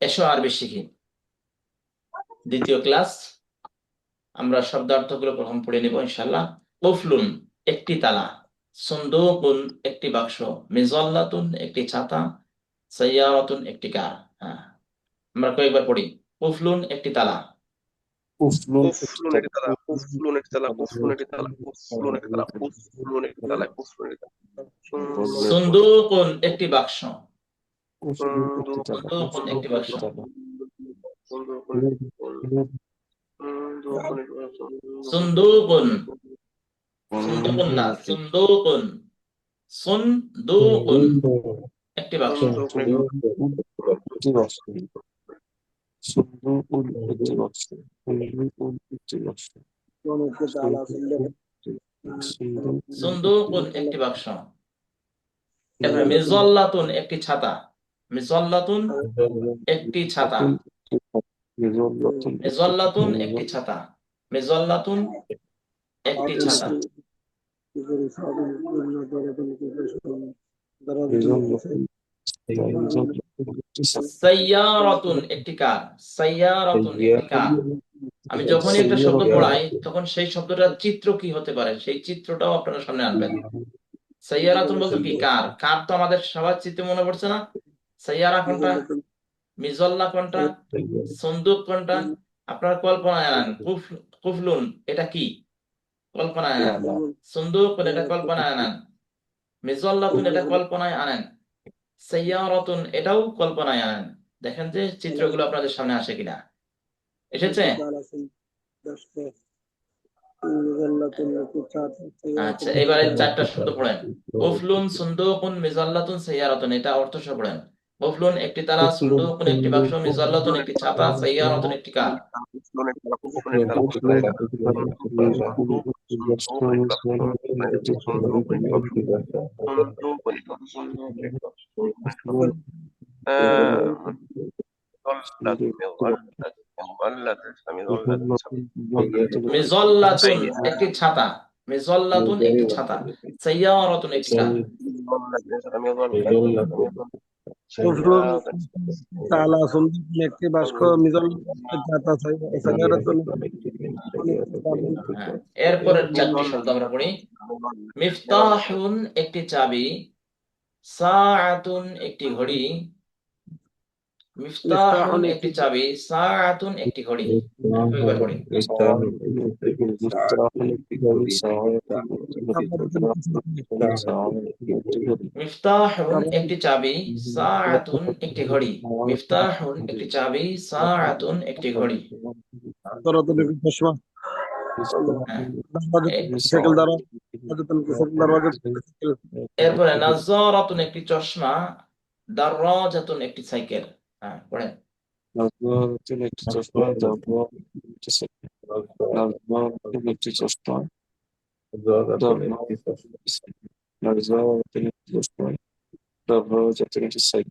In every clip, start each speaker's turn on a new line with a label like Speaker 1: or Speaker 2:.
Speaker 1: এসো আরবি শিখি। দ্বিতীয় ক্লাস, আমরা শব্দার্থগুলো প্রথম পড়ে নিব ইনশাআল্লাহ। কুফলুন একটি তালা, সুন্দুকুন একটি বাক্স, মিজাল্লাতুন একটি ছাতা, সাইয়ারাতুন একটি কার। হ্যাঁ, আমরা কয়েকবার পড়ি। কুফলুন একটি তালা,
Speaker 2: কুফলুন
Speaker 3: কুফলুন একটি তালা, কুফলুন একটি তালা, কুফলুন একটি তালা, কুফলুন একটি তালা, কুফলুন একটি তালা, কুফলুন একটি তালা,
Speaker 1: সুন্দুকুন একটি বাক্স,
Speaker 3: সুন্দুকুন
Speaker 1: সুন্দুকুন একটি বাক্স,
Speaker 3: সুন্দুকুন
Speaker 1: সুন্দুকুন, সুন্দুকুন না, সুন্দুকুন, সুন্দুকুন একটি বাক্স, সুন্দুকুন একটি বাক্স। এরপরে মিজল্লাতুন একটি ছাতা, মিজল্লাতুন একটি ছাতা, মিজল্লাতুন একটি ছাতা, মিজল্লাতুন একটি ছাতা। সাইয়ারাতুন একটি কার, সাইয়ারাতুন একটি কার। আমি যখনই একটা শব্দ পড়াই তখন সেই শব্দটার চিত্র কি হতে পারে সেই চিত্রটাও আপনারা সামনে আনবেন। সাইয়ারাতুন বলতে কি, কার। কার তো আমাদের সবার চিত্রে মনে পড়ছে না? সাইয়ারা কোনটা, মিজল্লা কোনটা, সন্দুক কোনটা? আপনারা কল্পনায় আনেন। কুফলুন এটা কি, কল্পনায় আনেন। সন্দুক এটা কল্পনায় আনেন। মিজল্লাতুন এটা কল্পনায় আনেন। সাইয়ারাতুন এটাও কল্পনায় আনেন। দেখেন যে চিত্রগুলো আপনাদের সামনে আসে কিনা। এসেছে? আচ্ছা, এবারে চারটা শব্দ পড়েন। কুফলুন, সুন্দুকুন, মিজাল্লাতুন, সাইয়ারাতুন। এটা অর্থ সহ পড়েন। কুফলুন একটি তালা, সুন্দুকুন একটি বাক্স, মিজাল্লাতুন একটি ছাতা, সাইয়ারাতুন একটি কার। মিজল্লাতুন একটি ছাতা, মিজল্লাতুন একটি ছাতা, সাইয়ারাতুন একটি কার।
Speaker 2: তালা, সুন্দুকুন একটি বাক্স, মিজাল্লাতুন ছাতা, সাইয়ারাতুন।
Speaker 1: এরপরের চারটি শব্দ আমরা পড়ি। মিফতাহুন একটি চাবি, সাআতুন একটি ঘড়ি, মিফতাহুন একটি চাবি, সাআতুন একটি ঘড়ি। কয়েকবার পড়ি। মিফতাহুন একটি চাবি, সাআতুন একটি ঘড়ি, মিফতাহুন একটি চাবি, সাআতুন একটি ঘড়ি। এরপরে নাযারাতুন একটি চশমা, দাররাজাতুন একটি সাইকেল। হ্যাঁ, পড়েন।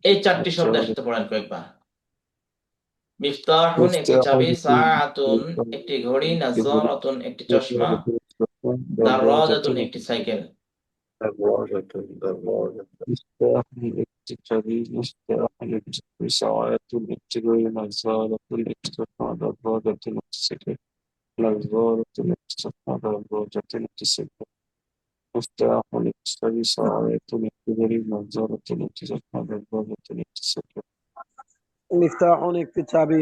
Speaker 1: এই চারটি শব্দের সাথে পড়েন কয়েকবার। মিফতাহুন একটি চাবি, সাআতুন একটি ঘড়ি, নাযারাতুন একটি চশমা, দাররাজাতুন একটি সাইকেল।
Speaker 2: মিফতাহুন একটি চাবি,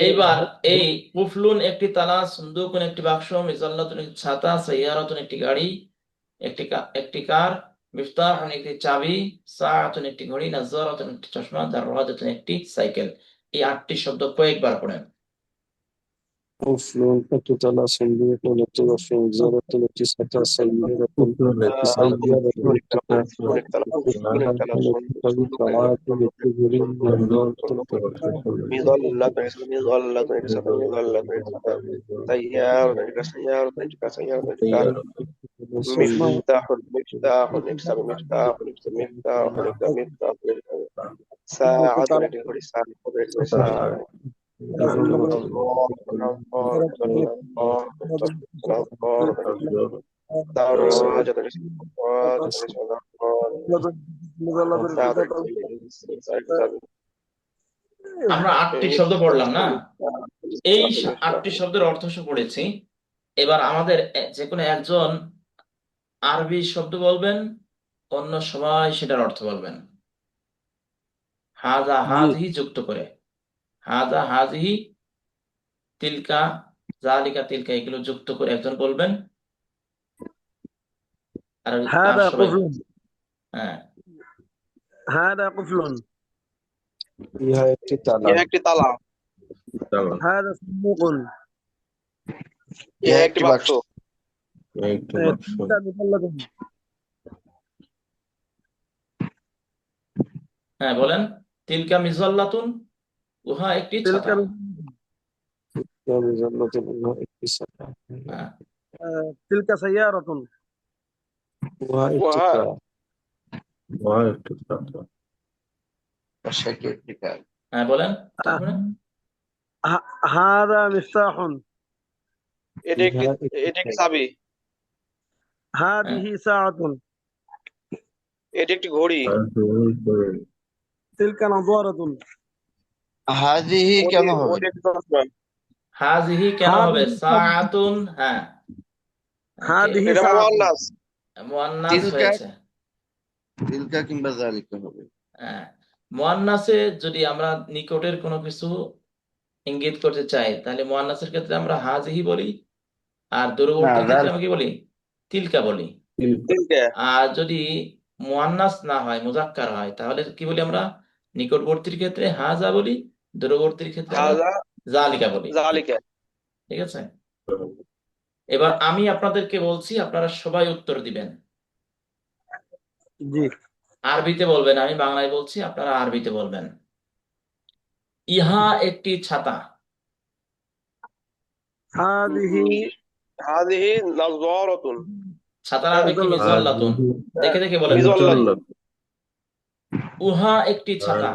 Speaker 1: এইবার এই কুফলুন একটি তালা, সুন্দুকুন একটি বাক্স, মিজাল্লাতুন একটি ছাতা, সাইয়ারাতুন একটি গাড়ি, একটি কার, মিফতাহুন একটি চাবি, সাআতুন একটি ঘড়ি, নাযারাতুন একটি চশমা, দাররাজাতুন একটি সাইকেল। এই 8টি শব্দ কয়েকবার পড়েন।
Speaker 4: কুফলুন একটি তালা, সুন্দুকুন একটি বাক্স, মিজাল্লাতুন একটি ছাতা, সাইয়ারাতুন একটি কার,
Speaker 2: مظلة
Speaker 3: চাদর
Speaker 2: الكتاب
Speaker 1: আমরা 8টি শব্দ পড়লাম না, এই 8টি শব্দের অর্থ পড়েছি। এবার আমাদের যে কোনো একজন আরবি শব্দ বলবেন, অন্য সবাই সেটার অর্থ বলবেন। হাজা হাজহি যুক্ত করে, হাজা হাজহি, তিলকা জালিকা তিলকা, এগুলো যুক্ত করে একজন বলবেন। আর
Speaker 2: هذا
Speaker 1: সবাই
Speaker 2: قفل
Speaker 1: হ্যাঁ
Speaker 2: هذا قفل
Speaker 4: ইহা একটি তালা,
Speaker 3: ইহা একটি তালা,
Speaker 2: هذا صندوق
Speaker 3: ইহা একটি বাক্স,
Speaker 2: تلك مظلة
Speaker 1: হ্যাঁ বলেন। তিলকা মিজাল্লাতুন, উহা একটি
Speaker 2: تلك
Speaker 1: ছাতা।
Speaker 4: ইহা মিজাল্লাতুন, ইহা একটি ছাতা,
Speaker 1: হ্যাঁ,
Speaker 2: تلك سيارة
Speaker 4: উহা একটি
Speaker 3: উহা
Speaker 4: কার,
Speaker 1: হ্যাঁ বলেন। তারপরে
Speaker 2: هذا مفتاح
Speaker 3: এটি একটি
Speaker 4: ইহা
Speaker 3: এটি একটি চাবি,
Speaker 2: هذه ساعة
Speaker 3: এটি একটি ঘড়ি,
Speaker 2: تلك نظارة
Speaker 5: হাজিহি কেন হবে?
Speaker 3: ওটি একটি চশমা,
Speaker 1: হাজিহি কেন হবে? সাআতুন, হ্যাঁ
Speaker 2: هذه
Speaker 3: এটা
Speaker 2: ساعة
Speaker 3: মুআন্নাস,
Speaker 1: মুয়ান্নাস
Speaker 5: তিলকা
Speaker 1: হয়েছে।
Speaker 5: তিলকা কিংবা জালিকা হবে।
Speaker 1: হ্যাঁ, মুয়ান্নাসে যদি আমরা নিকটের কোনো কিছু ইঙ্গিত করতে চাই, তাহলে মুয়ান্নাসের ক্ষেত্রে আমরা হাজিহি বলি, আর দূরবর্তীর ক্ষেত্রে আমরা কি বলি? তিলকা বলি।
Speaker 3: তিলকা,
Speaker 1: আর যদি মুয়ান্নাস না হয়, মুজাক্কার হয়, তাহলে কি বলি আমরা? নিকটবর্তীর ক্ষেত্রে হাজা বলি, দূরবর্তীর ক্ষেত্রে আমরা
Speaker 3: হাজা
Speaker 1: জালিকা বলি।
Speaker 3: জালিকা।
Speaker 1: ঠিক আছে, এবার আমি আপনাদেরকে বলছি, আপনারা সবাই উত্তর দিবেন।
Speaker 2: জি
Speaker 1: আরবিতে বলবেন, আমি বাংলায় বলছি, আপনারা আরবিতে বলবেন। ইহা একটি ছাতা।
Speaker 2: هذه
Speaker 3: হাযিহি নাযরাতুন,
Speaker 1: ছাতার আরবি কি?
Speaker 2: মিজাল্লাতুন।
Speaker 1: মিজাল্লাতুন। দেখে দেখে বলেন।
Speaker 3: মিজাল্লাতুন,
Speaker 1: উহা একটি ছাতা।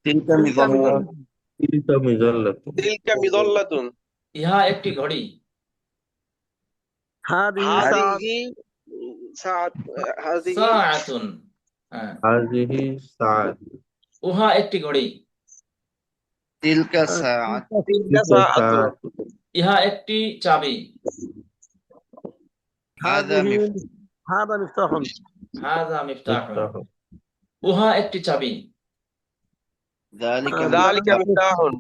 Speaker 5: তিলকা মিজাল্লাতুন
Speaker 3: তিলকা মিযাল্লাতুন,
Speaker 1: ইহা একটি ঘড়ি।
Speaker 2: هذه ساعة
Speaker 3: হাযিহি সাআত, হাযিহি
Speaker 1: সাআতুন, হ্যাঁ। উহা একটি ঘড়ি।
Speaker 5: তিলকা সাআত
Speaker 3: তিলকা সাআতুন,
Speaker 1: ইহা একটি চাবি।
Speaker 5: হাযা
Speaker 2: هذه هذا مفتاح
Speaker 1: হাযা মিফতাহুন। উহা একটি চাবি।
Speaker 5: যালিকা
Speaker 3: যালিকা মিফতাহুন,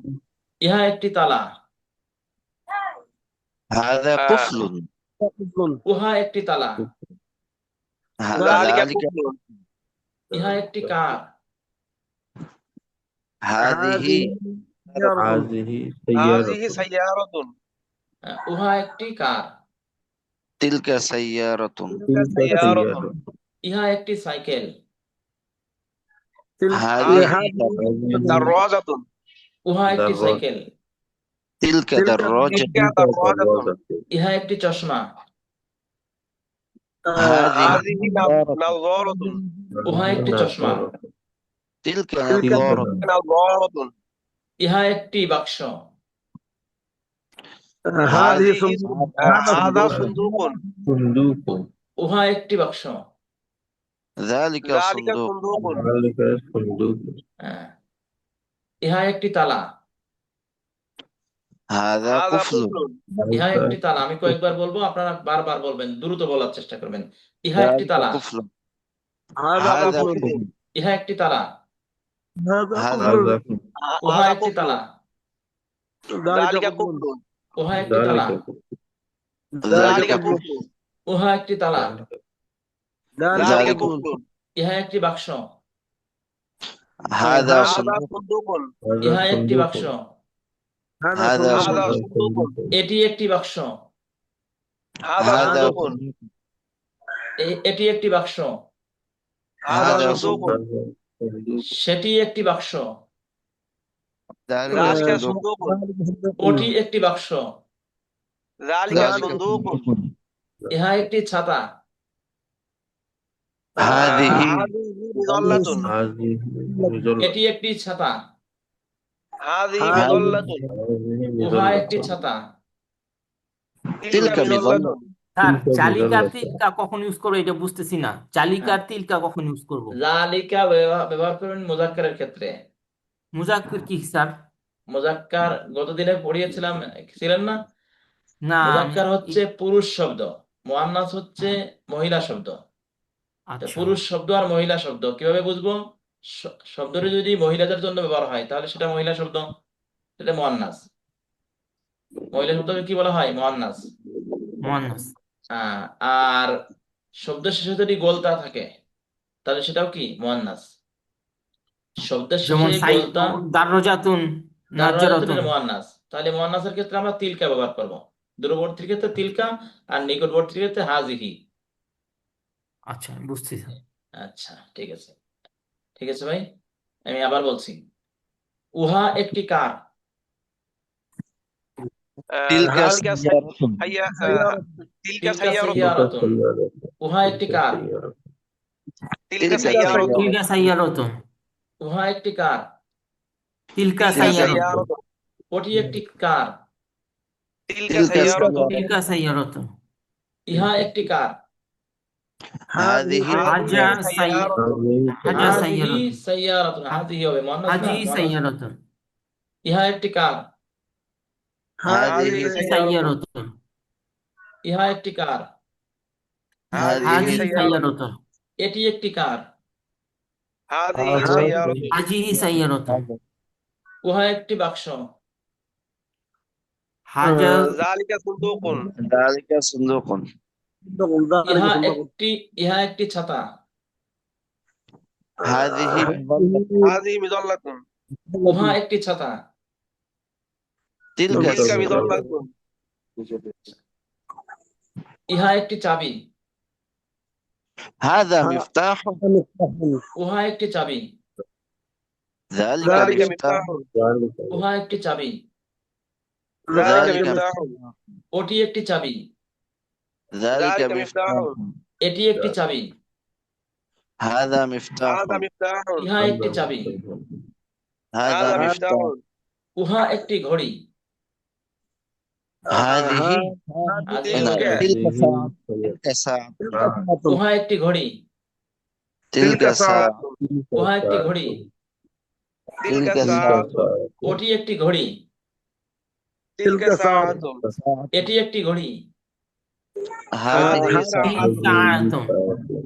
Speaker 1: ইহা একটি তালা।
Speaker 5: হাযা কুফলুন
Speaker 2: قفل
Speaker 1: উহা একটি তালা।
Speaker 3: যালিকা
Speaker 5: যালিকা
Speaker 3: কুফলুন,
Speaker 1: ইহা একটি কার।
Speaker 5: হাযিহি
Speaker 2: سيارة
Speaker 3: হাযিহি সাইয়ারাতুন,
Speaker 1: উহা একটি কার।
Speaker 5: তিলকা সাইয়ারাতুন
Speaker 3: সাইয়ারাতুন,
Speaker 1: ইহা একটি সাইকেল।
Speaker 5: হাযিহি
Speaker 3: দারওয়াজাতুন,
Speaker 1: উহা একটি সাইকেল।
Speaker 5: তিলকা দাররাজা
Speaker 3: তিলকা দারওয়াজাতুন,
Speaker 1: ইহা একটি চশমা।
Speaker 3: হাযিহি নাযরাতুন,
Speaker 1: উহা একটি চশমা।
Speaker 5: তিলকা নাযরাতুন
Speaker 3: নাযরাতুন,
Speaker 1: ইহা একটি বাক্স।
Speaker 2: هذه
Speaker 3: হাযিহি
Speaker 2: صندوق
Speaker 3: হাযা সুনদুকুন,
Speaker 1: উহা একটি বাক্স।
Speaker 5: যালিকা
Speaker 3: যালিকা
Speaker 5: সুনদুক
Speaker 3: সুনদুকুন,
Speaker 1: হ্যাঁ। ইহা একটি তালা।
Speaker 5: হাযা
Speaker 3: হাযা
Speaker 5: কুফলুন
Speaker 3: কুফলুন,
Speaker 1: ইহা একটি তালা। আমি কয়েকবার বলবো, আপনারা বারবার বলবেন, দ্রুত বলার চেষ্টা করবেন। ইহা একটি
Speaker 5: যালিকা
Speaker 1: তালা।
Speaker 5: কুফলুন
Speaker 2: هذا
Speaker 5: হাযা
Speaker 2: قفل
Speaker 5: কুফলুন
Speaker 1: ইহা একটি তালা।
Speaker 2: هذا
Speaker 5: হাযা
Speaker 2: قفل
Speaker 1: উহা
Speaker 3: হাযা
Speaker 1: একটি তালা।
Speaker 3: কুফলুন,
Speaker 2: ذلك
Speaker 3: যালিকা
Speaker 2: قفل
Speaker 3: কুফলুন,
Speaker 1: উহা একটি তালা।
Speaker 3: যালিকা
Speaker 5: যালিকা
Speaker 3: কুফলুন,
Speaker 1: উহা একটি তালা।
Speaker 3: যালিকা
Speaker 5: যালিকা
Speaker 3: কুফলুন,
Speaker 1: ইহা একটি বাক্স।
Speaker 5: হাযা
Speaker 3: হাযা
Speaker 5: সুনদুক
Speaker 3: সুনদুকুন,
Speaker 1: ইহা একটি বাক্স।
Speaker 2: هذا
Speaker 5: هذا
Speaker 2: صندوق
Speaker 3: হাযা সুনদুকুন,
Speaker 1: এটি একটি বাক্স।
Speaker 3: হাযা
Speaker 5: হাযা
Speaker 3: সুনদুকুন,
Speaker 1: এটি একটি বাক্স।
Speaker 3: হাযা
Speaker 5: হাযা
Speaker 3: সুনদুকুন,
Speaker 1: সেটি একটি বাক্স।
Speaker 5: যালিকা
Speaker 3: যালিকা
Speaker 5: সুনদুক
Speaker 3: সুনদুকুন,
Speaker 1: ওটি একটি বাক্স।
Speaker 3: যালিকা
Speaker 5: যালিকা
Speaker 3: সুনদুকুন,
Speaker 1: ইহা একটি ছাতা।
Speaker 5: হাযিহি
Speaker 3: হাযিহি মিযাল্লাতুন,
Speaker 1: এটি একটি ছাতা।
Speaker 3: হাযিহি মিযাল্লাতুন,
Speaker 1: উহা একটি ছাতা।
Speaker 3: তিলকা মিযাল্লাতুন,
Speaker 6: স্যার জালিকার তিলকা কখন ইউজ করবো এটা বুঝতেছি না, জালিকার তিলকা কখন ইউজ করবো?
Speaker 1: জালিকা ব্যবহার করবেন মুজাক্কারের ক্ষেত্রে।
Speaker 6: মুজাক্কির কি স্যার?
Speaker 1: মুজাক্কার গতদিনে পড়িয়েছিলাম, ছিলেন না?
Speaker 6: না
Speaker 1: মুজাক্কার হচ্ছে পুরুষ শব্দ, মুআন্নাস হচ্ছে মহিলা শব্দ। তো
Speaker 6: আচ্ছা
Speaker 1: পুরুষ শব্দ আর মহিলা শব্দ কিভাবে বুঝবো? শব্দটি যদি মহিলাদের জন্য ব্যবহার হয় তাহলে সেটা মহিলা শব্দ, সেটা মুআন্নাস। মহিলা শব্দকে কি বলা হয়? মুআন্নাস।
Speaker 6: মুয়ান্নাস।
Speaker 1: আর শব্দ শেষে যদি গোলতা থাকে তাহলে সেটাও কি? মুআন্নাস। শব্দের
Speaker 6: যেমন
Speaker 1: শেষে গোলতা
Speaker 6: দারজাতুন,
Speaker 1: দাররাজাতুন
Speaker 6: নাজ্জারাতুন।
Speaker 1: এটা মুআন্নাস। তাহলে মুআন্নাসের ক্ষেত্রে আমরা তিলকা ব্যবহার করব, দূরবর্তীর ক্ষেত্রে তিলকা আর নিকটবর্তীর ক্ষেত্রে হাজিহি।
Speaker 6: আচ্ছা বুঝছি স্যার।
Speaker 1: আচ্ছা, ঠিক আছে, ঠিক আছে ভাই। আমি আবার বলছি, উহা একটি কার।
Speaker 5: تلك
Speaker 3: ذلك
Speaker 5: سيارة
Speaker 3: هيا
Speaker 2: سيارة
Speaker 3: تلك
Speaker 1: তিলকা
Speaker 3: سيارة
Speaker 1: সাইয়ারাতুন, উহা একটি কার।
Speaker 3: تلك
Speaker 5: تلك
Speaker 3: سيارة
Speaker 5: سيارة
Speaker 6: তিলকা সাইয়ারাতুন,
Speaker 1: উহা একটি কার।
Speaker 6: তিলকা
Speaker 3: تلك
Speaker 5: تلك
Speaker 6: সাইয়ারাতুন,
Speaker 3: سيارة
Speaker 1: ওটি একটি কার।
Speaker 3: تلك
Speaker 5: تلك
Speaker 3: سيارة
Speaker 5: سيارة
Speaker 6: তিলকা সাইয়ারাতুন।
Speaker 1: ইহা একটি কার।
Speaker 5: هذه
Speaker 6: হাজা
Speaker 3: هذه
Speaker 6: সাই
Speaker 3: سيارة
Speaker 6: হাজা
Speaker 1: হাযিহি
Speaker 6: সাইয়ারাতুন,
Speaker 1: সাইয়ারাতুন, হাযিহি হবে মুআন্নাস না?
Speaker 6: হাজি
Speaker 1: মুআন্নাস।
Speaker 6: সাইয়ারাতুন,
Speaker 1: ইহা একটি কার।
Speaker 3: هذه
Speaker 5: هذه
Speaker 3: سيارة
Speaker 6: সাইয়ারাতুন,
Speaker 1: ইহা একটি কার।
Speaker 3: هذه
Speaker 5: هذه
Speaker 6: হাজি
Speaker 3: سيارة
Speaker 6: সাইয়ারাতুন,
Speaker 1: এটি একটি কার।
Speaker 3: هذه سيارة
Speaker 6: হাজি সাইয়ারাতুন,
Speaker 1: উহা একটি বাক্স।
Speaker 6: হাজা
Speaker 3: ذلك صندوق
Speaker 5: ذلك صندوق
Speaker 1: ইহা একটি ইহা একটি ছাতা।
Speaker 5: هذه
Speaker 3: هذه مظلة
Speaker 1: উহা একটি ছাতা।
Speaker 5: تلك
Speaker 3: تلك
Speaker 5: السيارة
Speaker 3: مظلة
Speaker 1: ইহা একটি চাবি।
Speaker 5: هذا مفتاح
Speaker 1: উহা একটি চাবি।
Speaker 5: ذلك
Speaker 3: ذلك
Speaker 5: مفتاح
Speaker 3: مفتاح
Speaker 1: উহা একটি চাবি।
Speaker 3: ذلك
Speaker 5: ذلك
Speaker 3: مفتاح
Speaker 1: ওটি একটি চাবি।
Speaker 5: ذلك
Speaker 3: ذلك
Speaker 5: مفتاح
Speaker 3: مفتاح
Speaker 1: এটি একটি চাবি।
Speaker 5: هذا مفتاح
Speaker 3: هذا مفتاح
Speaker 1: ইহা একটি চাবি।
Speaker 5: هذا
Speaker 3: هذا
Speaker 5: مفتاح
Speaker 3: مفتاح
Speaker 1: উহা একটি ঘড়ি।
Speaker 5: هذه
Speaker 1: হাযিহি
Speaker 3: تلك
Speaker 1: হবে।
Speaker 5: تلك ساعة تلك ساعة
Speaker 1: উহা একটি ঘড়ি।
Speaker 5: تلك
Speaker 3: تلك ساعة
Speaker 5: ساعة
Speaker 1: উহা একটি ঘড়ি।
Speaker 3: تلك
Speaker 5: تلك
Speaker 3: ساعة
Speaker 5: ساعة
Speaker 1: ওটি একটি ঘড়ি।
Speaker 3: تلك ساعة
Speaker 1: এটি একটি ঘড়ি।
Speaker 5: هذه
Speaker 3: هذه
Speaker 5: ساعة
Speaker 6: সাআতুন,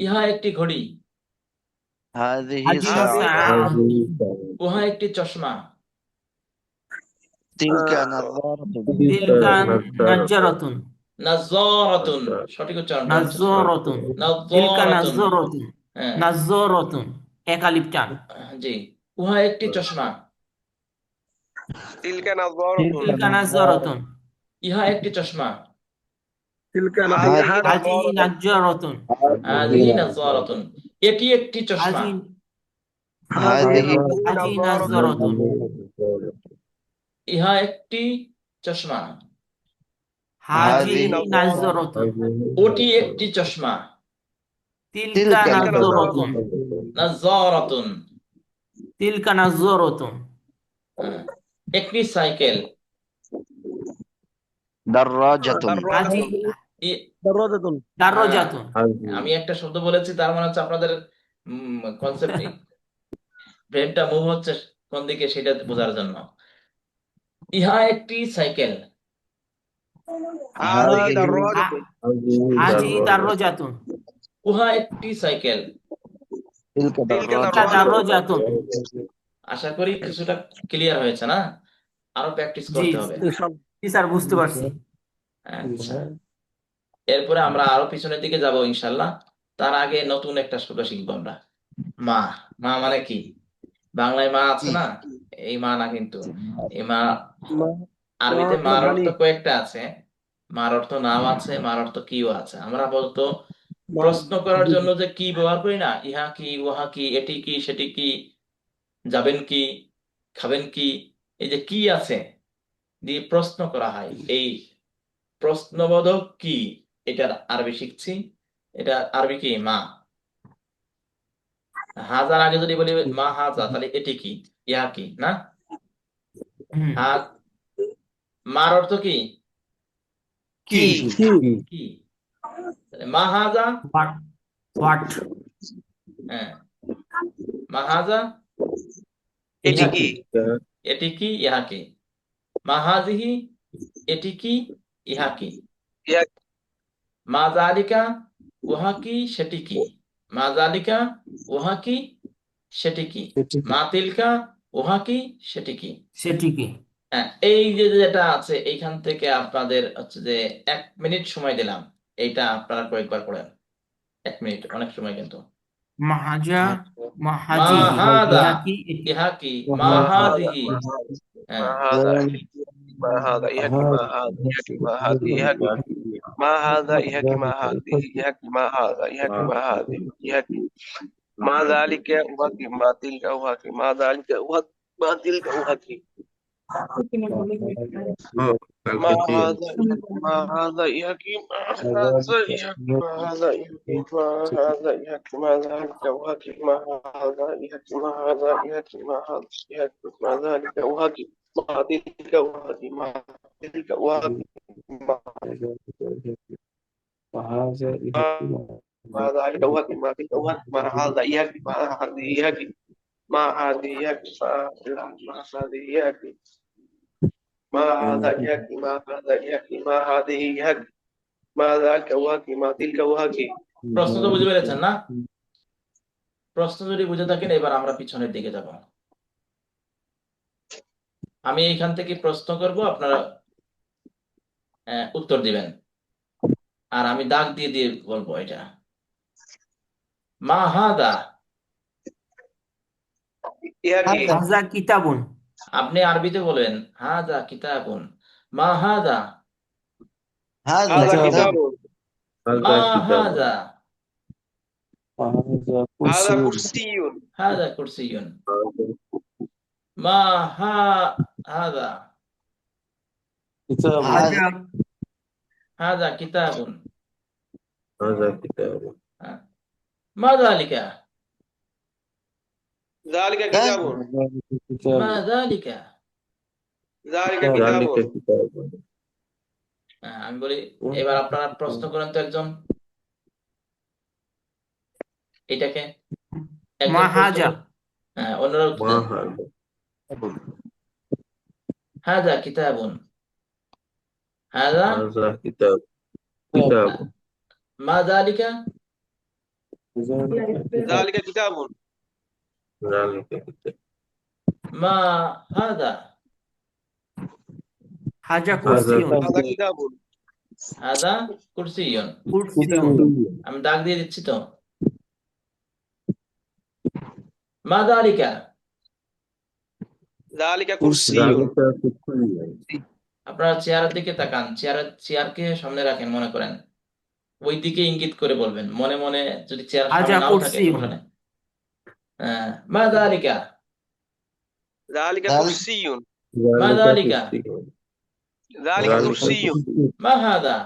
Speaker 1: ইহা একটি ঘড়ি।
Speaker 5: هذه
Speaker 6: হাজি
Speaker 5: ساعة
Speaker 6: সাআতুন,
Speaker 1: উহা একটি চশমা।
Speaker 5: تلك نظارة
Speaker 6: তিলকা নাজ্জারাতুন,
Speaker 1: নাজ্জারাতুন, সঠিক উচ্চারণ করার চেষ্টা করুন।
Speaker 6: নাজ্জারাতুন, তিলকা
Speaker 1: নাজ্জারাতুন।
Speaker 6: নাজ্জারাতুন,
Speaker 1: হ্যাঁ,
Speaker 6: নাজ্জারাতুন, এক আলিফ টান।
Speaker 1: জি। উহা একটি চশমা।
Speaker 3: تلك نظارة
Speaker 6: তিলকা নাজ্জারাতুন,
Speaker 1: ইহা একটি চশমা।
Speaker 2: تلك
Speaker 3: هذه
Speaker 6: হাজি
Speaker 3: نظارة
Speaker 6: নাজ্জারাতুন,
Speaker 1: হাযিহি নাজ্জারাতুন, এটি একটি চশমা।
Speaker 6: হাজি
Speaker 5: هذه
Speaker 6: হাজি
Speaker 3: نظارة
Speaker 6: নাজ্জারাতুন,
Speaker 1: ইহা একটি চশমা।
Speaker 6: হাজি
Speaker 5: هذه
Speaker 6: নাজ্জারাতুন,
Speaker 1: ওটি একটি চশমা।
Speaker 6: তিলকা
Speaker 5: تلك
Speaker 6: নাজ্জারাতুন,
Speaker 1: নাজ্জারাতুন।
Speaker 6: তিলকা নাজ্জারাতুন,
Speaker 1: হ্যাঁ, একটি সাইকেল।
Speaker 5: دراجة
Speaker 6: হাজি
Speaker 1: ই-
Speaker 2: دراجة
Speaker 6: দারজাতুন।
Speaker 1: আমি একটা শব্দ বলেছি, তার মানে হচ্ছে আপনাদের কনসেপ্ট ব্রেনটা মুভ হচ্ছে কোন দিকে সেটা বোঝার জন্য। ইহা একটি সাইকেল।
Speaker 3: هذه
Speaker 5: هذه
Speaker 3: دراجة
Speaker 6: হাজি দারজাতুন,
Speaker 1: উহা একটি সাইকেল।
Speaker 5: تلك
Speaker 3: تلك
Speaker 6: তিলকা
Speaker 5: دراجة
Speaker 6: দারজাতুন।
Speaker 1: আশা করি কিছুটা ক্লিয়ার হয়েছে না? আরো প্র্যাকটিস
Speaker 6: জি
Speaker 1: করতে হবে।
Speaker 2: إن شاء الله
Speaker 6: জি স্যার বুঝতে পারছি।
Speaker 1: আচ্ছা, এরপরে আমরা আরো পিছনের দিকে যাব ইনশাল্লাহ। তার আগে নতুন একটা শব্দ শিখবো আমরা। মা। মা মানে কি? বাংলায় মা আছে না? এই মা না, কিন্তু এই মা আরবিতে মার অর্থ কয়েকটা আছে। মার অর্থ নাও আছে, মার অর্থ কিও আছে। আমরা বলতো প্রশ্ন করার জন্য যে কি ব্যবহার করি না, ইহা কি, উহা কি, এটি কি, সেটি কি, যাবেন কি, খাবেন কি, এই যে কি আছে দিয়ে প্রশ্ন করা হয়। এই প্রশ্নবোধক কি, এটার আরবি শিখছি। এটা আরবি কি? মা। হাজার আগে যদি বলি মা হাজা, তাহলে এটি কি, ইহা কি, না?
Speaker 6: হুম।
Speaker 1: মার অর্থ কি?
Speaker 6: কি
Speaker 1: কি। মা হাযা,
Speaker 6: হোয়াট
Speaker 1: হ্যাঁ, মা হাযা,
Speaker 3: এটি
Speaker 1: ইহা
Speaker 3: কি?
Speaker 1: কি, এটি কি, ইহা কি। মা হাযিহি, এটি কি, ইহা কি।
Speaker 3: ইহা
Speaker 1: মা যালিকা, উহা কি, সেটি কি। মা যালিকা, উহা কি, সেটি কি।
Speaker 4: এটি কি?
Speaker 1: মা তিলকা, উহা কি, সেটি কি।
Speaker 6: সেটি কি?
Speaker 1: হ্যাঁ, এই যে যেটা আছে এইখান থেকে আপনাদের হচ্ছে যে 1 মিনিট সময় দিলাম, এইটা আপনারা কয়েকবার পড়েন। 1 মিনিট অনেক সময় কিন্তু।
Speaker 6: মাহাজা
Speaker 1: মা
Speaker 6: মাহাজিহি
Speaker 1: হাদা,
Speaker 6: ইহা কি, এটি
Speaker 1: ইহা কি। মা
Speaker 3: মা হাযা,
Speaker 1: হাযিহি,
Speaker 3: মা হাযা,
Speaker 1: হ্যাঁ,
Speaker 3: মা হাযা, মা হাযা, ইহা কি, মা হাযা, ইহা কি, মা হাযা, ইহা কি। মা হাযা, ইহা কি, মা হাযিহি, ইহা কি, মা হাযা, ইহা কি, মা হাযিহি, ইহা কি। মা যালিকা, উহা কি। মা তিলকা, উহা কি। মা যালিকা, উহা, মা তিলকা, উহা কি। মা হাযা, ইহা কি, মা হাযা, ইহা কি, মা হাযা, ইহা কি, মা হাযা, ইহা কি, মা হাযা, ইহা কি, মা যালিকা, উহা কি। মা হাযা, ইহা কি, মা হাযা, ইহা কি, মা হাযা, ইহা কি, মা যালিকা, উহা কি। মা তিলকা, উহা কি। মা তিলকা, উহা কি। মা মা যালিকা, উহা কি। মা তিলকা, উহা কি। মা হাযা, ইহা কি, মা হাযিহি, ইহা কি। মা হাযিহি, ইহা কি, মা হাযিহি, ইহা কি। মা হাযা, ইহা কি, মা হাযা, ইহা কি, মা হাযিহি, ইহা কি। মা যালিকা, উহা কি। মা তিলকা, উহা কি।
Speaker 1: প্রশ্ন তো বুঝে পেরেছেন না? প্রশ্ন যদি বুঝে থাকেন, এবার আমরা পিছনের দিকে যাব। আমি এইখান থেকে প্রশ্ন করব, আপনারা উত্তর দিবেন, আর আমি দাগ দিয়ে দিয়ে বলবো এটা। মা হাদা,
Speaker 3: ইহা কি।
Speaker 6: হাজা কিতাবুন,
Speaker 1: আপনি আরবিতে বলেন হাদা কিতাবুন। মা হাদা,
Speaker 5: هذا
Speaker 3: হাযা
Speaker 5: كتاب
Speaker 3: কিতাবুন।
Speaker 1: মা হাদা,
Speaker 3: হাযা কুরসিয়ুন।
Speaker 1: হাদা কুরসিয়ুন। মা হাদা,
Speaker 6: হাজা
Speaker 1: হাদা কিতাবুন। মা যালিকা,
Speaker 3: যালিকা কিতাবুন।
Speaker 1: মা যালিকা।
Speaker 3: যালিকা কিতাবুন।
Speaker 1: আমি বলি, এবার আপনারা প্রশ্ন করেন তো একজন এটাকে, একজন প্রশ্ন
Speaker 6: মাহাজা
Speaker 1: করেন। অন্যরা উত্তর দেন। হাদা কিতাবুন, হাদা মা যালিকা,
Speaker 3: যালিকা কিতাবুন।
Speaker 1: মা হাদা,
Speaker 6: হাজা কুরসিউন,
Speaker 3: হাযা কিতাবুন।
Speaker 1: হাদা কুরসিয়ুন।
Speaker 6: কুরসিউন,
Speaker 1: আমি দাগ দিয়ে দিচ্ছি তো। মা যালিকা,
Speaker 3: যালিকা কুরসিয়ুন।
Speaker 1: আপনারা চেয়ারের দিকে তাকান, চেয়ারকে সামনে রাখেন, মনে করেন ওই দিকে ইঙ্গিত করে বলবেন। মনে মনে যদি চেয়ার সামনে
Speaker 6: হাজা
Speaker 1: নাও থাকে
Speaker 6: কুরসিউন,
Speaker 1: সমস্যা নেই। মা যালিকা,
Speaker 3: যালিকা কুরসিয়ুন।
Speaker 1: মা যালিকা,
Speaker 3: যালিকা কুরসিয়ুন।
Speaker 1: মা হাদা,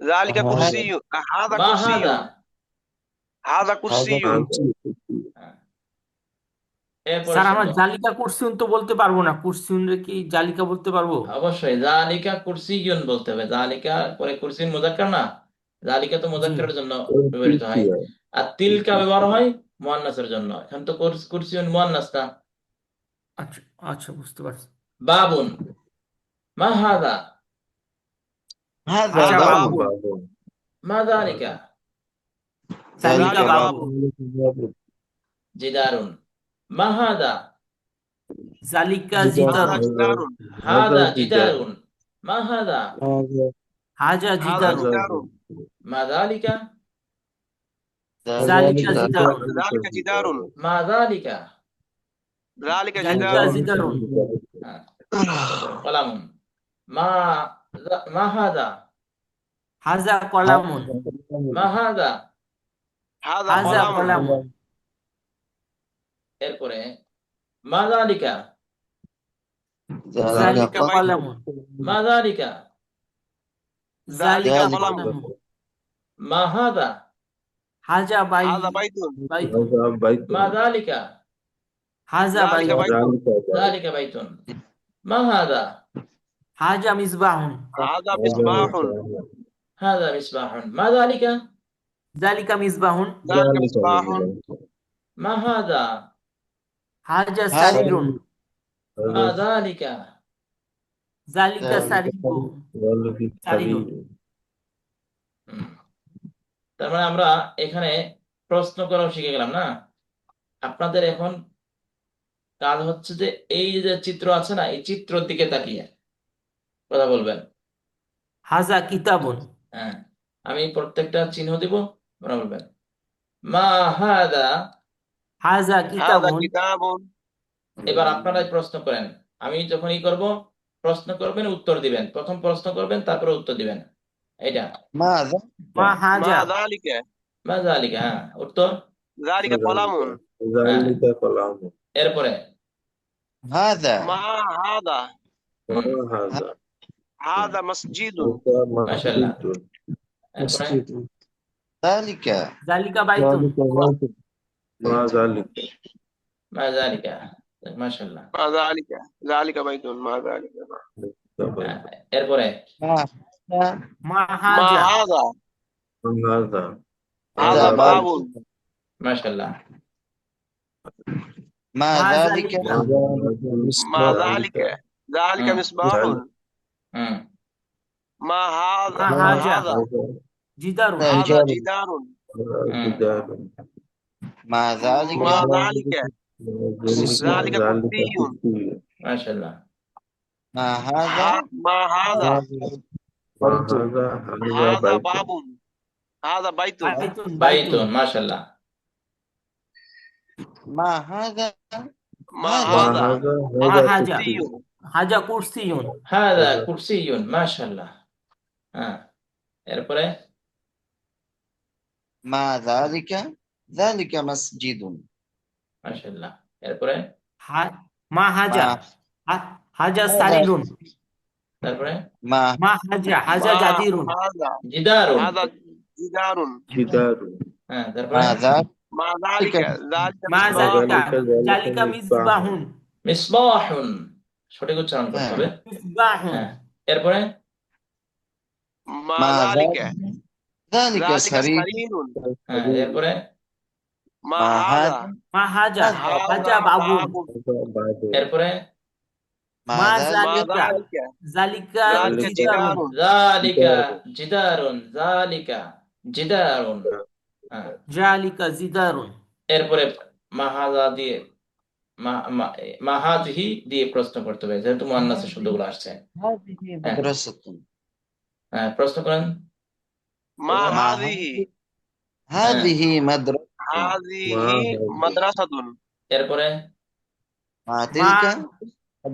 Speaker 3: যালিকা কুরসিয়ুন। হাযা
Speaker 1: মা
Speaker 3: কুরসিয়ুন।
Speaker 1: হাদা।
Speaker 3: হাযা কুরসিয়ুন।
Speaker 1: এরপরে
Speaker 6: স্যার আমরা
Speaker 1: শুনুন,
Speaker 6: জালিকা কুরসিউন তো বলতে পারবো না, কুরসিউন রে কি জালিকা বলতে পারবো?
Speaker 1: অবশ্যই যালিকা কুরসিয়ুন বলতে হবে। জালিকা পরে কুরসিয়ুন মুযাক্কার না, জালিকা তো
Speaker 6: জি,
Speaker 1: মুযাক্কারের জন্য ব্যবহৃত হয়, আর তিলকা ব্যবহার হয় মুয়ান্নাসের জন্য। এখন তো কুরসিয়ুন মুয়ান্নাস না।
Speaker 6: আচ্ছা আচ্ছা, বুঝতে পারছি।
Speaker 1: বাবুন, মা হাদা,
Speaker 5: هذا
Speaker 6: হাজা
Speaker 3: হাযা
Speaker 5: باب
Speaker 3: বাবুন।
Speaker 1: মা যালিকা।
Speaker 6: জালিকা
Speaker 3: যালিকা
Speaker 6: বাবু,
Speaker 3: বাবুন।
Speaker 1: জিদারুন, মা হাদা,
Speaker 6: জালিকা
Speaker 3: হাযা
Speaker 6: জিদারুন,
Speaker 3: জিদারুন।
Speaker 1: হাদা জিদারুন। মা হাদা,
Speaker 6: হাজা
Speaker 3: হাযা
Speaker 6: জিদারুন,
Speaker 3: জিদারুন।
Speaker 1: মা যালিকা,
Speaker 6: জালিকা জিদারুন,
Speaker 3: যালিকা জিদারুন।
Speaker 1: মা যালিকা।
Speaker 3: যালিকা
Speaker 6: জালিকা
Speaker 3: জিদারুন।
Speaker 6: জিদারুন,
Speaker 1: হ্যাঁ, এরপরে কলামুন, মা মা হাদা,
Speaker 6: হাজা কলামুন,
Speaker 1: মা হাদা।
Speaker 3: হাযা
Speaker 6: হাজা
Speaker 3: কলামুন।
Speaker 6: কলামুন,
Speaker 1: এরপরে মা যালিকা,
Speaker 5: ذلك
Speaker 6: জালিকা
Speaker 5: قلم
Speaker 6: কলামুন,
Speaker 1: মা যালিকা।
Speaker 6: জালিকা
Speaker 3: যালিকা
Speaker 5: ذلك
Speaker 3: কলামুন।
Speaker 6: কলামুন,
Speaker 1: মা হাদা,
Speaker 6: হাজা
Speaker 3: হাযা বাইতুন।
Speaker 6: বাইতুন,
Speaker 1: মা যালিকা।
Speaker 6: হাজা
Speaker 3: যালিকা
Speaker 6: বাইতুন,
Speaker 3: বাইতুন।
Speaker 1: যালিকা বাইতুন। মা হাদা,
Speaker 6: হাজা মিসবাহুন,
Speaker 3: হাযা মিসবাহুন।
Speaker 1: হাযা মিসবাহুন মা যালিকা
Speaker 6: জালিকা মিসবাহুন,
Speaker 3: ذلك
Speaker 4: ذلك
Speaker 3: مصباح
Speaker 4: مصباح
Speaker 1: মা হাযা
Speaker 6: হাজা
Speaker 5: هذا
Speaker 6: সারিরুন,
Speaker 1: মা
Speaker 4: هذا
Speaker 1: যালিকা
Speaker 6: জালিকা
Speaker 5: ذلك
Speaker 6: সারিরুন,
Speaker 4: ذلك
Speaker 6: সারিরুন।
Speaker 4: سرير
Speaker 1: হুম। তার মানে আমরা এখানে প্রশ্ন করাও শিখে গেলাম না। আপনাদের এখন কাজ হচ্ছে যে এই যে চিত্র আছে না, এই চিত্রের দিকে তাকিয়ে কথা বলবেন।
Speaker 6: হাজা কিতাবুন,
Speaker 1: হ্যাঁ, আমি প্রত্যেকটা চিহ্ন দিব, আপনারা বলবেন মা হাদা।
Speaker 6: হাজা
Speaker 3: هذا
Speaker 6: কিতাবুন,
Speaker 3: كتاب
Speaker 1: এবার আপনারাই প্রশ্ন করেন। আমি যখন করব, প্রশ্ন করবেন, উত্তর দিবেন। প্রথম প্রশ্ন করবেন, তারপরে উত্তর দিবেন। এটা
Speaker 5: ماذا
Speaker 6: মা হাজা,
Speaker 3: ما ذلك
Speaker 1: মা যালিকা। হ্যাঁ, উত্তর।
Speaker 3: ذلك قلم
Speaker 1: হ্যাঁ,
Speaker 4: ذلك كلام
Speaker 1: এরপরে
Speaker 5: هذا
Speaker 3: ما هذا
Speaker 1: হুম,
Speaker 4: ما هذا
Speaker 3: هذا مسجد
Speaker 4: هذا
Speaker 1: মাশাআল্লাহ।
Speaker 4: مسجد
Speaker 1: এরপরে
Speaker 5: ذلك
Speaker 6: জালিকা বাইতুন,
Speaker 4: ذلك ما ذلك
Speaker 1: মা যালিকা। মাশাআল্লাহ।
Speaker 3: ما ذلك ذلك بيت ما ذلك
Speaker 1: হ্যাঁ, এরপরে
Speaker 5: ما هذا
Speaker 6: মা
Speaker 3: ما
Speaker 6: হাজা,
Speaker 3: هذا
Speaker 4: هذا
Speaker 3: هذا
Speaker 5: هذا
Speaker 3: باب
Speaker 5: باب
Speaker 1: মাশাআল্লাহ।
Speaker 5: ما
Speaker 6: মা
Speaker 5: ذلك
Speaker 6: জালিকা,
Speaker 3: ما
Speaker 4: ما
Speaker 3: ذلك ذلك
Speaker 1: হুম,
Speaker 3: مصباح
Speaker 1: হুম,
Speaker 3: ما هذا
Speaker 6: মা
Speaker 3: ما
Speaker 6: হাজা
Speaker 3: هذا
Speaker 6: জিদারুন,
Speaker 3: هذا
Speaker 5: جدار
Speaker 3: جدار
Speaker 1: হুম,
Speaker 4: جدار
Speaker 5: ما ذلك
Speaker 3: ما ذلك ذلك كرسي
Speaker 1: মাশাআল্লাহ।
Speaker 5: ما هذا
Speaker 3: ما هذا
Speaker 4: ما
Speaker 5: فرد
Speaker 4: هذا
Speaker 3: هذا
Speaker 4: بيت
Speaker 3: باب هذا بيت
Speaker 6: বাইতুন, বাইতুন,
Speaker 1: বাইতুন, মাশাআল্লাহ।
Speaker 5: ما هذا
Speaker 3: ما
Speaker 5: هذا
Speaker 4: ما
Speaker 3: هذا
Speaker 4: هذا
Speaker 6: মা
Speaker 4: هذا
Speaker 6: হাজা,
Speaker 3: كرسي
Speaker 6: হাজা কুরসিয়ুন,
Speaker 1: হাযা কুরসিয়ুন, মাশাআল্লাহ। হ্যাঁ, এরপরে
Speaker 5: ما ذلك ذلك مسجد
Speaker 1: মাশাআল্লাহ। এরপরে
Speaker 6: মা হাজা,
Speaker 5: ما
Speaker 6: হাজা
Speaker 5: هذا
Speaker 6: সারিরুন,
Speaker 1: তারপরে
Speaker 5: ما
Speaker 6: মা হাজা, হাজা
Speaker 3: ما
Speaker 6: জাদিরুন,
Speaker 3: هذا
Speaker 1: জিদারুন।
Speaker 3: هذا جدار
Speaker 4: جدار
Speaker 1: হ্যাঁ, তারপরে
Speaker 5: ما ذلك
Speaker 3: ما ذلك ذلك
Speaker 6: মা
Speaker 4: ما
Speaker 3: مصباح
Speaker 6: জালিকা,
Speaker 4: ذلك
Speaker 6: জালিকা
Speaker 4: مصباح
Speaker 6: মিসবাহুন,
Speaker 1: মিসবাহুন, সঠিক উচ্চারণ করতে হবে।
Speaker 6: মিসবাহুন,
Speaker 1: হ্যাঁ, এরপরে
Speaker 3: ما
Speaker 5: ما
Speaker 3: ذلك
Speaker 5: ذلك
Speaker 3: ذلك
Speaker 5: سرير
Speaker 3: سرير
Speaker 1: হ্যাঁ, এরপরে
Speaker 3: ما
Speaker 5: ما
Speaker 3: هذا
Speaker 5: هذا
Speaker 6: মা হাজা,
Speaker 5: هذا
Speaker 6: হাজা
Speaker 3: هذا
Speaker 6: বাবুন,
Speaker 3: باب
Speaker 4: هذا باب
Speaker 1: এরপরে
Speaker 5: ما
Speaker 6: মা
Speaker 5: ذلك
Speaker 3: ما
Speaker 6: জালিকা,
Speaker 3: ذلك
Speaker 6: জালিকা
Speaker 3: ذلك
Speaker 6: জিদারুন,
Speaker 3: جدار
Speaker 1: যালিকা
Speaker 4: جدار
Speaker 1: জিদারুন, যালিকা জিদারুন। হ্যাঁ,
Speaker 6: জালিকা জিদারুন,
Speaker 1: এরপরে মাহাজা দিয়ে মাহাজিহি দিয়ে প্রশ্ন করতে হবে, যেহেতু মুয়ান্নাসের শব্দগুলো আসছে।
Speaker 5: هذه
Speaker 1: হ্যাঁ,
Speaker 5: مدرسة
Speaker 1: হ্যাঁ, প্রশ্ন করেন।
Speaker 3: ما
Speaker 1: প্রথম,
Speaker 5: ما
Speaker 3: هذه
Speaker 1: হ্যাঁ,
Speaker 5: هذه مدرسة
Speaker 3: هذه
Speaker 4: ما هذه
Speaker 3: مدرسة
Speaker 1: এরপরে
Speaker 5: ما
Speaker 6: মা
Speaker 5: تلك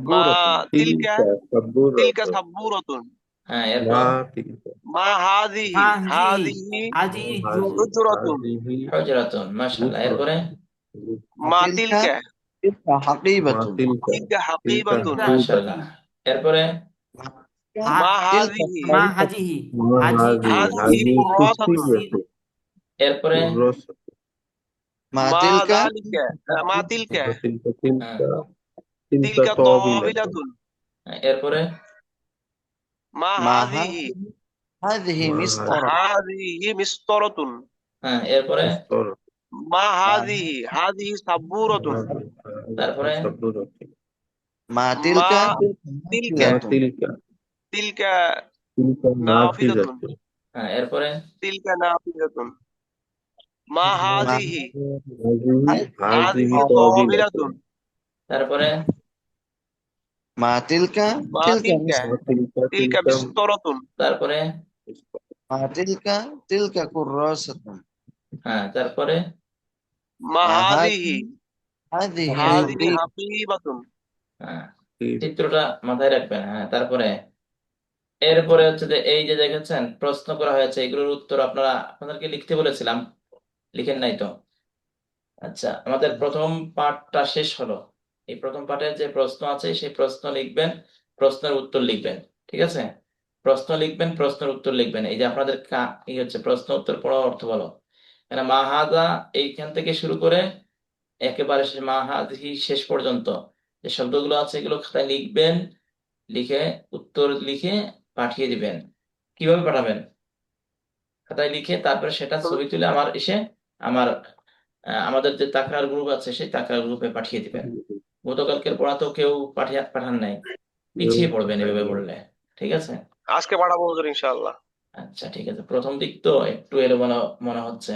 Speaker 3: ما
Speaker 5: سبورة
Speaker 3: تلك
Speaker 4: تلك
Speaker 3: تلك
Speaker 4: سبورة
Speaker 3: سبورة
Speaker 1: হ্যাঁ, এরপর
Speaker 4: ما تلك
Speaker 3: ما هذه
Speaker 6: হাজি,
Speaker 3: هذه
Speaker 6: হাজি
Speaker 3: حجرة
Speaker 4: هذه
Speaker 1: হুজরাতুন, মাশাআল্লাহ।
Speaker 4: حجرة
Speaker 1: এরপরে
Speaker 3: ما
Speaker 5: تلك
Speaker 3: تلك
Speaker 5: تلك
Speaker 4: ما
Speaker 5: حقيبة
Speaker 4: تلك
Speaker 3: تلك
Speaker 4: تلك
Speaker 3: حقيبة
Speaker 1: মাশাআল্লাহ। এরপরে
Speaker 3: ما
Speaker 5: تلك
Speaker 3: هذه
Speaker 6: মা
Speaker 5: خريطة
Speaker 6: হাজিহি,
Speaker 4: ما
Speaker 6: হাজি
Speaker 4: هذه
Speaker 3: هذه
Speaker 4: هذه
Speaker 3: كراسة
Speaker 4: كرسية
Speaker 1: এরপরে
Speaker 4: كراسة
Speaker 5: ما
Speaker 3: ما
Speaker 5: تلك
Speaker 3: ذلك ما تلك
Speaker 4: ما تلك
Speaker 1: হ্যাঁ,
Speaker 3: تلك
Speaker 4: تلك طاولة
Speaker 3: طاولة
Speaker 1: এরপরে
Speaker 3: ما
Speaker 5: ما
Speaker 3: هذه
Speaker 5: هذه
Speaker 4: ما
Speaker 5: مسطرة
Speaker 3: هذه مسطرة
Speaker 1: হ্যাঁ, এরপরে
Speaker 4: مسطرة
Speaker 3: ما هذه سبورة
Speaker 1: তারপরে
Speaker 4: سبورة
Speaker 5: ما تلك
Speaker 3: ما
Speaker 5: تلك
Speaker 3: تلك
Speaker 4: ما تلك
Speaker 3: تلك
Speaker 4: تلك
Speaker 3: نافذة
Speaker 4: نافذة
Speaker 1: হ্যাঁ, এরপরে
Speaker 3: تلك نافذة ما هذه
Speaker 4: هذه
Speaker 3: هذه
Speaker 4: طاولة
Speaker 3: طاولة
Speaker 1: তারপরে
Speaker 5: ما تلك
Speaker 3: ما
Speaker 5: تلك
Speaker 3: تلك
Speaker 4: ما تلك
Speaker 3: تلك مسطرة
Speaker 1: তারপরে
Speaker 5: ما تلك تلك كراسة
Speaker 1: হ্যাঁ, তারপরে
Speaker 3: ما
Speaker 5: ما
Speaker 3: هذه
Speaker 5: هذه
Speaker 3: هذه
Speaker 5: حقيبة
Speaker 3: حقيبة
Speaker 1: হ্যাঁ, চিত্রটা মাথায় রাখবেন। হ্যাঁ, তারপরে এরপরে হচ্ছে যে এই যে দেখেছেন প্রশ্ন করা হয়েছে, এগুলোর উত্তর আপনাদেরকে লিখতে বলেছিলাম, লিখেন নাই তো? আচ্ছা, আমাদের প্রথম পার্টটা শেষ হলো। এই প্রথম পার্টের যে প্রশ্ন আছে সেই প্রশ্ন লিখবেন, প্রশ্নের উত্তর লিখবেন। ঠিক আছে, প্রশ্ন লিখবেন, প্রশ্নের উত্তর লিখবেন। এই যে আপনাদের এই হচ্ছে প্রশ্ন উত্তর পড়া অর্থ বলো। এখানে মাহাদা এইখান থেকে শুরু করে একেবারে মাহাদি শেষ পর্যন্ত যে শব্দগুলো আছে এগুলো খাতায় লিখবেন, লিখে উত্তর লিখে পাঠিয়ে দিবেন। কিভাবে পাঠাবেন? খাতায় লিখে তারপরে সেটা ছবি তুলে আমার আমাদের যে তাকরার গ্রুপ আছে সেই তাকরার গ্রুপে পাঠিয়ে দিবেন। গতকালকের পড়া তো কেউ পাঠান নাই, পিছিয়ে পড়বেন এভাবে বললে। ঠিক আছে?
Speaker 3: আজকে পাঠাবো হুজুর ইনশাআল্লাহ।
Speaker 1: আচ্ছা ঠিক আছে, প্রথম দিক তো একটু এলোমেলো মনে হচ্ছে।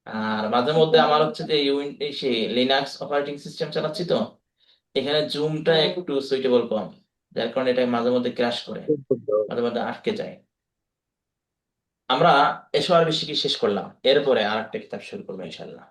Speaker 1: আর মাঝে মধ্যে আমার হচ্ছে যে সেই লিনাক্স অপারেটিং সিস্টেম চালাচ্ছি তো, এখানে জুমটা একটু সুইটেবল কম, যার কারণে এটা মাঝে মধ্যে ক্র্যাশ করে, মাঝে মধ্যে আটকে যায়। আমরা এসো আর বেশি কি শেষ করলাম, এরপরে আর একটা কিতাব শুরু করবো ইনশাল্লাহ।